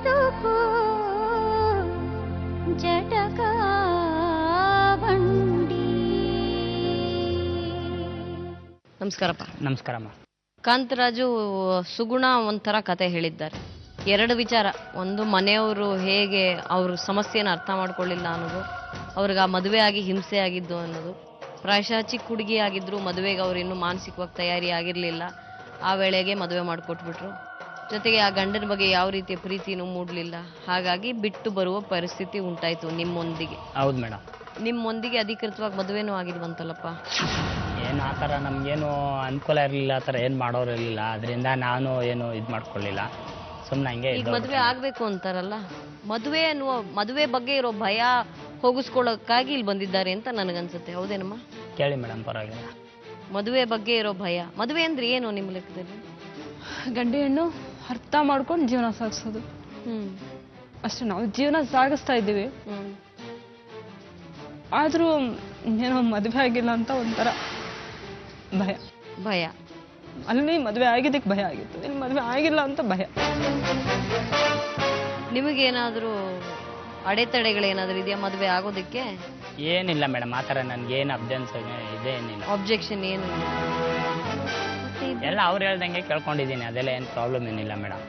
ಬದುಕು ಜಟಕ ಬಂಡಿ. ನಮಸ್ಕಾರಪ್ಪ. ನಮಸ್ಕಾರಮ್ಮ. ಕಾಂತರಾಜು ಸುಗುಣ ಒಂಥರ ಕತೆ ಹೇಳಿದ್ದಾರೆ. ಎರಡು ವಿಚಾರ, ಒಂದು ಮನೆಯವರು ಹೇಗೆ ಅವ್ರ ಸಮಸ್ಯೆನ ಅರ್ಥ ಮಾಡ್ಕೊಳ್ಳಿಲ್ಲ ಅನ್ನೋದು, ಅವ್ರಿಗೆ ಆ ಮದುವೆ ಆಗಿ ಹಿಂಸೆ ಆಗಿದ್ದು ಅನ್ನೋದು. ಪ್ರಾಯಶಃ ಚಿಕ್ಕ ಹುಡುಗಿ ಆಗಿದ್ರು, ಮದುವೆಗೆ ಅವ್ರು ಇನ್ನೂ ಮಾನಸಿಕವಾಗಿ ತಯಾರಿ ಆಗಿರಲಿಲ್ಲ, ಆ ವೇಳೆಗೆ ಮದುವೆ ಮಾಡಿಕೊಟ್ಬಿಟ್ರು. ಜೊತೆಗೆ ಆ ಗಂಡನ ಬಗ್ಗೆ ಯಾವ ರೀತಿಯ ಪ್ರೀತಿನೂ ಮೂಡಲಿಲ್ಲ, ಹಾಗಾಗಿ ಬಿಟ್ಟು ಬರುವ ಪರಿಸ್ಥಿತಿ ಉಂಟಾಯಿತು ನಿಮ್ಮೊಂದಿಗೆ. ಹೌದು ಮೇಡಮ್. ನಿಮ್ಮೊಂದಿಗೆ ಅಧಿಕೃತವಾಗಿ ಮದುವೆನೂ ಆಗಿಲ್ವಂತಲ್ಲಪ್ಪ? ಏನು ಆ ಥರ ನಮಗೇನು ಅನುಕೂಲ ಇರಲಿಲ್ಲ, ಆ ಥರ ಏನು ಮಾಡೋರು ಇರಲಿಲ್ಲ, ಅದರಿಂದ ನಾನು ಏನು ಇದು ಮಾಡ್ಕೊಳ್ಳಿಲ್ಲ, ಸುಮ್ಮನೆ ಹಂಗೆ. ಈಗ ಮದುವೆ ಆಗಬೇಕು ಅಂತಾರಲ್ಲ, ಮದುವೆ ಬಗ್ಗೆ ಇರೋ ಭಯ ಹೋಗಿಸ್ಕೊಳ್ಳೋಕ್ಕಾಗಿ ಇಲ್ಲಿ ಬಂದಿದ್ದಾರೆ ಅಂತ ನನಗನ್ಸುತ್ತೆ. ಹೌದೇನಮ್ಮ? ಕೇಳಿ ಮೇಡಮ್, ಪರವಾಗಿಲ್ಲ. ಮದುವೆ ಬಗ್ಗೆ ಇರೋ ಭಯ. ಮದುವೆ ಅಂದ್ರೆ ಏನು ನಿಮ್ಮ ಲೆಕ್ಕದಲ್ಲಿ? ಗಂಡು ಹೆಣ್ಣು ಅರ್ಥ ಮಾಡ್ಕೊಂಡು ಜೀವನ ಸಾಗಿಸೋದು ಅಷ್ಟೇ. ನಾವು ಜೀವನ ಸಾಗಿಸ್ತಾ ಇದ್ದೀವಿ, ಆದ್ರೂ ಏನೋ ಮದುವೆ ಆಗಿಲ್ಲ ಅಂತ ಒಂಥರ ಭಯ. ಅಲ್ಲಿ ಮದುವೆ ಆಗಿದ್ದಕ್ಕೆ ಭಯ ಆಗಿತ್ತು, ಇಲ್ಲಿ ಮದುವೆ ಆಗಿಲ್ಲ ಅಂತ ಭಯ. ನಿಮಗೇನಾದ್ರೂ ಅಡೆತಡೆಗಳೇನಾದ್ರೂ ಇದೆಯಾ ಮದುವೆ ಆಗೋದಕ್ಕೆ? ಏನಿಲ್ಲ ಮೇಡಮ್, ಆ ಥರ ನನಗೇನು ಇದೇನಿಲ್ಲ. ಆಬ್ಜೆಕ್ಷನ್ ಏನು ಎಲ್ಲ ಅವ್ರು ಹೇಳ್ದಂಗೆ ಕೇಳ್ಕೊಂಡಿದ್ದೀನಿ, ಅದೆಲ್ಲ ಏನು ಪ್ರಾಬ್ಲಮ್ ಏನಿಲ್ಲ ಮೇಡಮ್.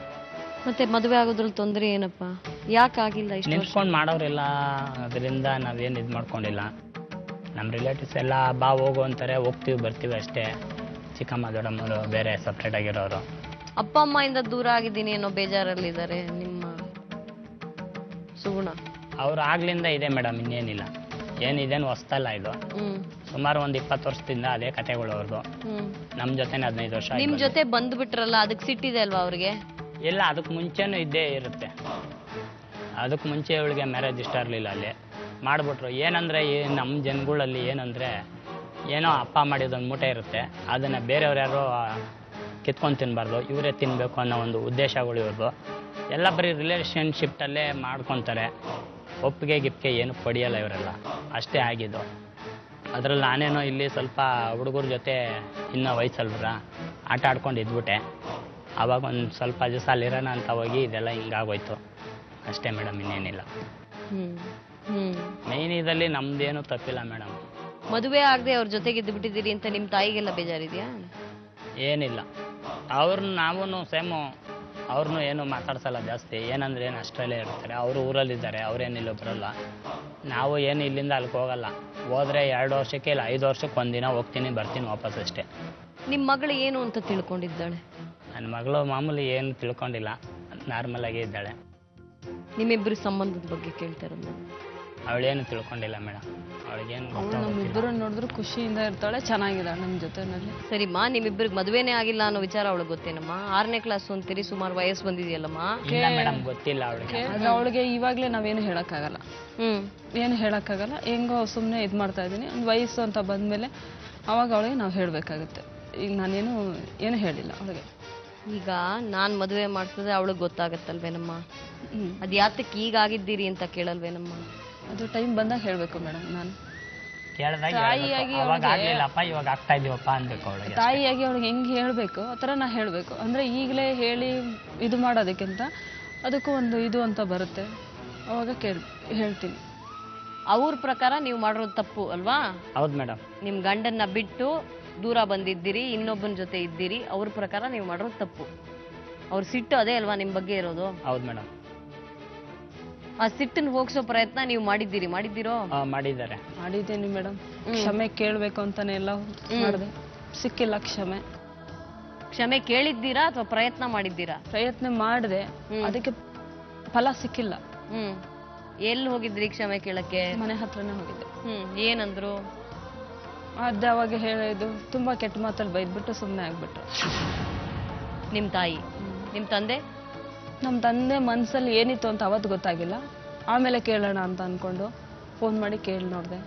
ಮತ್ತೆ ಮದುವೆ ಆಗೋದ್ರಲ್ಲಿ ತೊಂದರೆ ಏನಪ್ಪ? ಯಾಕಾಗಿಲ್ಲ? ಇಷ್ಟು ನಿಂತ್ಕೊಂಡು ಮಾಡೋರಿಲ್ಲ, ಅದರಿಂದ ನಾವೇನು ಇದು ಮಾಡ್ಕೊಂಡಿಲ್ಲ. ನಮ್ಮ ರಿಲೇಟಿವ್ಸ್ ಎಲ್ಲ ಬಾ ಹೋಗು ಅಂತಾರೆ, ಹೋಗ್ತೀವಿ ಬರ್ತೀವಿ ಅಷ್ಟೇ. ಚಿಕ್ಕಮ್ಮ ದೊಡ್ಡಮ್ಮರು ಬೇರೆ ಸಪ್ರೇಟ್ ಆಗಿರೋರು. ಅಪ್ಪ ಅಮ್ಮ ಇಂದ ದೂರ ಆಗಿದ್ದೀನಿ ಅನ್ನೋ ಬೇಜಾರಲ್ಲಿದ್ದಾರೆ ನಿಮ್ಮ ಸುಗುಣ? ಅವ್ರು ಆಗ್ಲಿಂದ ಇದೆ ಮೇಡಮ್, ಇನ್ನೇನಿಲ್ಲ. ಇದೇನು ಹೊಸ್ತಲ್ಲ ಇದು. ಸುಮಾರು ಒಂದು 20 ವರ್ಷದಿಂದ ಅದೇ ಕತೆಗಳು ಅವ್ರದ್ದು. ನಮ್ಮ ಜೊತೆನೇ 15 ವರ್ಷ. ನಿಮ್ ಜೊತೆ ಬಂದ್ಬಿಟ್ರಲ್ಲ, ಅದಕ್ಕೆ ಸಿಟ್ಟಿದೆ ಅಲ್ವಾ ಅವ್ರಿಗೆ? ಇಲ್ಲ, ಅದಕ್ಕೆ ಮುಂಚೆನೂ ಇದ್ದೇ ಇರುತ್ತೆ. ಅದಕ್ಕೆ ಮುಂಚೆ ಇವಳಿಗೆ ಮ್ಯಾರೇಜ್ ಇಷ್ಟ ಇರಲಿಲ್ಲ, ಅಲ್ಲಿ ಮಾಡಿಬಿಟ್ರು. ಏನಂದರೆ ನಮ್ಮ ಜನಗಳಲ್ಲಿ ಏನಂದರೆ, ಏನೋ ಅಪ್ಪ ಮಾಡಿದೊಂದು ಮೂಟೆ ಇರುತ್ತೆ, ಅದನ್ನು ಬೇರೆಯವ್ರು ಯಾರೋ ಕಿತ್ಕೊಂಡು ತಿನ್ನಬಾರ್ದು, ಇವರೇ ತಿನ್ನಬೇಕು ಅನ್ನೋ ಒಂದು ಉದ್ದೇಶಗಳು ಇವ್ರದ್ದು. ಎಲ್ಲ ಬರೀ ರಿಲೇಷನ್ಶಿಪ್ಟಲ್ಲೇ ಮಾಡ್ಕೊತಾರೆ, ಒಪ್ಪಿಗೆ ಗಿಪ್ಪಿಗೆ ಏನು ಪಡೆಯಲ್ಲ ಇವರೆಲ್ಲ, ಅಷ್ಟೇ ಆಗಿದ್ದು. ಅದರಲ್ಲಿ ನಾನೇನೋ ಇಲ್ಲಿ ಸ್ವಲ್ಪ ಹುಡುಗರ ಜೊತೆ ಇನ್ನೂ ವಯಸ್ಸಲ್ವ್ರ ಆಟ ಆಡ್ಕೊಂಡು ಇದ್ಬಿಟ್ಟೆ. ಆವಾಗ ಒಂದು ಸ್ವಲ್ಪ ದಿವಸ ಅಲ್ಲಿರೋಣ ಅಂತ ಹೋಗಿ ಇದೆಲ್ಲ ಹಿಂಗಾಗೋಯ್ತು ಅಷ್ಟೇ ಮೇಡಮ್, ಇನ್ನೇನಿಲ್ಲ. ಮೇನ್ ಇದರಲ್ಲಿ ನಮ್ದೇನು ತಪ್ಪಿಲ್ಲ ಮೇಡಮ್. ಮದುವೆ ಆಗದೆ ಅವ್ರ ಜೊತೆಗೆ ಇದ್ದು ಬಿಟ್ಟಿದ್ದೀರಿ ಅಂತ ನಿಮ್ಮ ತಾಯಿಗೆಲ್ಲ ಬೇಜಾರಿದೆಯಾ? ಏನಿಲ್ಲ, ಅವ್ರನ್ನ ನಾವು ಸೇಮು, ಅವ್ರನ್ನೂ ಏನು ಮಾತಾಡ್ಸಲ್ಲ ಜಾಸ್ತಿ. ಏನಂದ್ರೆ ಏನು ಅಷ್ಟರಲ್ಲೇ ಇರ್ತಾರೆ, ಅವರು ಊರಲ್ಲಿದ್ದಾರೆ, ಅವ್ರೇನಿಲ್ಲ ಬರೋಲ್ಲ. ನಾವು ಏನು ಇಲ್ಲಿಂದ ಅಲ್ಲಿಗೆ ಹೋಗಲ್ಲ, ಹೋದರೆ 2 ವರ್ಷಕ್ಕೆ ಇಲ್ಲ 5 ವರ್ಷಕ್ಕೆ ಒಂದಿನ ಹೋಗ್ತೀನಿ ಬರ್ತೀನಿ ವಾಪಸ್ ಅಷ್ಟೇ. ನಿಮ್ಮ ಮಗಳು ಏನು ಅಂತ ತಿಳ್ಕೊಂಡಿದ್ದಾಳೆ? ನನ್ನ ಮಗಳು ಮಾಮೂಲಿ ಏನು ತಿಳ್ಕೊಂಡಿಲ್ಲ, ನಾರ್ಮಲ್ ಆಗೇ ಇದ್ದಾಳೆ. ನಿಮ್ಮಿಬ್ಬರು ಸಂಬಂಧದ ಬಗ್ಗೆ ಕೇಳ್ತಾರಲ್ಲ? ಅವಳೇನು ತಿಳ್ಕೊಂಡಿಲ್ಲ ಮೇಡಮ್, ಅವಳಿಗೇನು. ನಮ್ಮಿಬ್ಬರು ನೋಡಿದ್ರು ಖುಷಿಯಿಂದ ಇರ್ತಾಳೆ, ಚೆನ್ನಾಗಿದ್ದಾಳೆ ನಮ್ಮ ಜೊತೆನಲ್ಲಿ. ಸರಿಮ್ಮ, ನಿಮ್ಮಿಬ್ಬರಿಗೆ ಮದುವೆನೇ ಆಗಿಲ್ಲ ಅನ್ನೋ ವಿಚಾರ ಅವಳಿಗೆ ಗೊತ್ತೇನಮ್ಮ? 6ನೇ ಕ್ಲಾಸ್ ಅಂತೀರಿ, ಸುಮಾರು ವಯಸ್ಸು ಬಂದಿದೆಯಲ್ಲಮ್ಮ? ಇಲ್ಲ ಮೇಡಮ್, ಗೊತ್ತಿಲ್ಲ ಅವಳಿಗೆ. ಆದ್ರೆ ಅವಳಿಗೆ ಇವಾಗಲೇ ನಾವೇನು ಹೇಳೋಕ್ಕಾಗಲ್ಲ, ಏನು ಹೇಳೋಕ್ಕಾಗಲ್ಲ. ಹೆಂಗೋ ಸುಮ್ಮನೆ ಇದು ಮಾಡ್ತಾ ಇದ್ದೀನಿ. ಒಂದು ವಯಸ್ಸು ಅಂತ ಬಂದಮೇಲೆ ಅವಾಗ ಅವಳಿಗೆ ನಾವು ಹೇಳಬೇಕಾಗುತ್ತೆ. ಈಗ ನಾನೇನು ಏನು ಹೇಳಿಲ್ಲ ಅವಳಿಗೆ. ಈಗ ನಾನು ಮದುವೆ ಮಾಡ್ತಿದ್ರೆ ಅವಳಿಗೆ ಗೊತ್ತಾಗತ್ತಲ್ವೇನಮ್ಮ? ಅದು ಯಾತಕ್ಕೆ ಈಗ ಆಗಿದ್ದೀರಿ ಅಂತ ಕೇಳಲ್ವೇನಮ್ಮ? ಅದು ಟೈಮ್ ಬಂದಾಗ ಹೇಳಬೇಕು ಮೇಡಮ್. ನಾನು ತಾಯಿಯಾಗಿ ಅವಾಗ ಆಗ್ಲಿಲ್ಲಪ್ಪ, ಇವಾಗ ಆಗ್ತಾ ಇದೀವಪ್ಪ ಅನ್ಬೇಕು ಅವಳಿಗೆ. ತಾಯಿಯಾಗಿ ಅವಳಿಗೆ ಹೆಂಗೆ ಹೇಳಬೇಕು ಆ ಥರ ನಾ ಹೇಳಬೇಕು. ಅಂದರೆ ಈಗಲೇ ಹೇಳಿ ಇದು ಮಾಡೋದಕ್ಕಿಂತ ಅದಕ್ಕೂ ಒಂದು ಇದು ಅಂತ ಬರುತ್ತೆ, ಅವಾಗ ಹೇಳ್ತೀನಿ. ಅವ್ರ ಪ್ರಕಾರ ನೀವು ಮಾಡಿರೋದು ತಪ್ಪು ಅಲ್ವಾ? ಹೌದು ಮೇಡಮ್. ನಿಮ್ಮ ಗಂಡನ್ನ ಬಿಟ್ಟು ದೂರ ಬಂದಿದ್ದೀರಿ, ಇನ್ನೊಬ್ಬನ ಜೊತೆ ಇದ್ದೀರಿ, ಅವ್ರ ಪ್ರಕಾರ ನೀವು ಮಾಡಿರೋದು ತಪ್ಪು. ಅವ್ರ ಸಿಟ್ಟು ಅದೇ ಅಲ್ವಾ ನಿಮ್ಮ ಬಗ್ಗೆ ಇರೋದು? ಹೌದು ಮೇಡಮ್. ಆ ಸಿಟ್ಟನ್ನು ಹೋಗ್ಸೋ ಪ್ರಯತ್ನ ನೀವು ಮಾಡಿದ್ದೀರೋ? ಮಾಡಿದ್ದೀನಿ ಮೇಡಮ್. ಕ್ಷಮೆ ಕೇಳಬೇಕು ಅಂತಾನೆ ಎಲ್ಲ ಮಾಡಿದೆ, ಸಿಕ್ಕಿಲ್ಲ ಕ್ಷಮೆ. ಕ್ಷಮೆ ಕೇಳಿದ್ದೀರಾ ಅಥವಾ ಪ್ರಯತ್ನ ಮಾಡಿದ್ದೀರಾ? ಪ್ರಯತ್ನ ಮಾಡಿದೆ, ಅದಕ್ಕೆ ಫಲ ಸಿಕ್ಕಿಲ್ಲ. ಎಲ್ಲಿ ಹೋಗಿದ್ರಿ ಕ್ಷಮೆ ಕೇಳಕ್ಕೆ? ಮನೆ ಹತ್ರನೇ ಹೋಗಿದ್ದೆ. ಏನಂದ್ರು? ಅದೇ ಅವಾಗ ಹೇಳಿದ್ದು ತುಂಬಾ ಕೆಟ್ಟ ಮಾತಲ್ಲಿ ಬೈದ್ಬಿಟ್ಟು ಸುಮ್ಮನೆ ಆಗ್ಬಿಟ್ರು ನಿಮ್ಮ ತಾಯಿ. ನಿಮ್ಮ ತಂದೆ? ನಮ್ಮ ತಂದೆ ಮನಸ್ಸಲ್ಲಿ ಏನಿತ್ತು ಅಂತ ಅವತ್ತು ಗೊತ್ತಾಗಿಲ್ಲ. ಆಮೇಲೆ ಕೇಳೋಣ ಅಂತ ಅಂದ್ಕೊಂಡು ಫೋನ್ ಮಾಡಿ ಕೇಳಿ ನೋಡಿದೆ,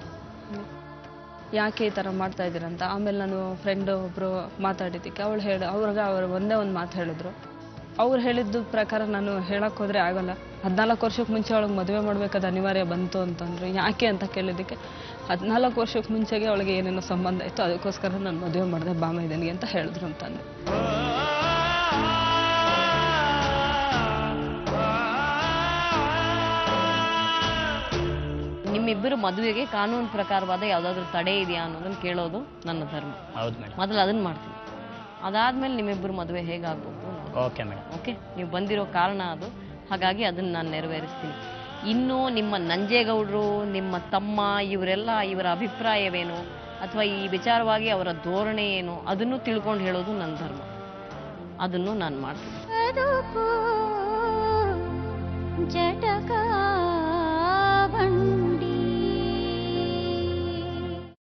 ಯಾಕೆ ಈ ಥರ ಮಾಡ್ತಾ ಇದ್ದೀರಂತ. ಆಮೇಲೆ ನಾನು ಫ್ರೆಂಡ್ ಒಬ್ಬರು ಮಾತಾಡಿದ್ದಕ್ಕೆ ಅವ್ರು ಒಂದೇ ಒಂದು ಮಾತು ಹೇಳಿದ್ರು. ಅವ್ರು ಹೇಳಿದ್ದು ಪ್ರಕಾರ ನಾನು ಹೇಳಕ್ಕೆ ಹೋದರೆ ಆಗಲ್ಲ, 14 ವರ್ಷಕ್ಕೆ ಮುಂಚೆ ಅವಳಿಗೆ ಮದುವೆ ಮಾಡಬೇಕಾದ ಅನಿವಾರ್ಯ ಬಂತು ಅಂತಂದ್ರು. ಯಾಕೆ ಅಂತ ಕೇಳಿದ್ದಕ್ಕೆ 14 ವರ್ಷಕ್ಕೆ ಮುಂಚೆಗೆ ಅವಳಿಗೆ ಏನೇನೋ ಸಂಬಂಧ ಇತ್ತು, ಅದಕ್ಕೋಸ್ಕರ ನಾನು ಮದುವೆ ಮಾಡಿದೆ ಬಾಮೈದನಿಗೆ ಅಂತ ಹೇಳಿದ್ರು ಅಂತಂದು. ನಿಮ್ಮಿಬ್ಬರು ಮದುವೆಗೆ ಕಾನೂನು ಪ್ರಕಾರವಾದ ಯಾವುದಾದ್ರೂ ತಡೆ ಇದೆಯಾ ಅನ್ನೋದನ್ನ ಕೇಳೋದು ನನ್ನ ಧರ್ಮ. ಹೌದು ಮೇಡಮ್. ಮೊದಲು ಅದನ್ನ ಮಾಡ್ತೀನಿ. ಅದಾದ್ಮೇಲೆ ನಿಮ್ಮಿಬ್ಬರು ಮದುವೆ ಹೇಗಾಗ್ಬೋದು. Okay madam. ಓಕೆ, ನೀವು ಬಂದಿರೋ ಕಾರಣ ಅದು, ಹಾಗಾಗಿ ಅದನ್ನ ನಾನು ನೆರವೇರಿಸ್ತೀನಿ. ಇನ್ನು ನಿಮ್ಮ ನಂಜೇಗೌಡರು, ನಿಮ್ಮ ತಮ್ಮ, ಇವರೆಲ್ಲ ಇವರ ಅಭಿಪ್ರಾಯವೇನು ಅಥವಾ ಈ ವಿಚಾರವಾಗಿ ಅವರ ಧೋರಣೆ ಏನು ಅದನ್ನು ತಿಳ್ಕೊಂಡು ಹೇಳೋದು ನನ್ನ ಧರ್ಮ. ಅದನ್ನು ನಾನು ಮಾಡ್ತೀನಿ. ಜಟಕಾ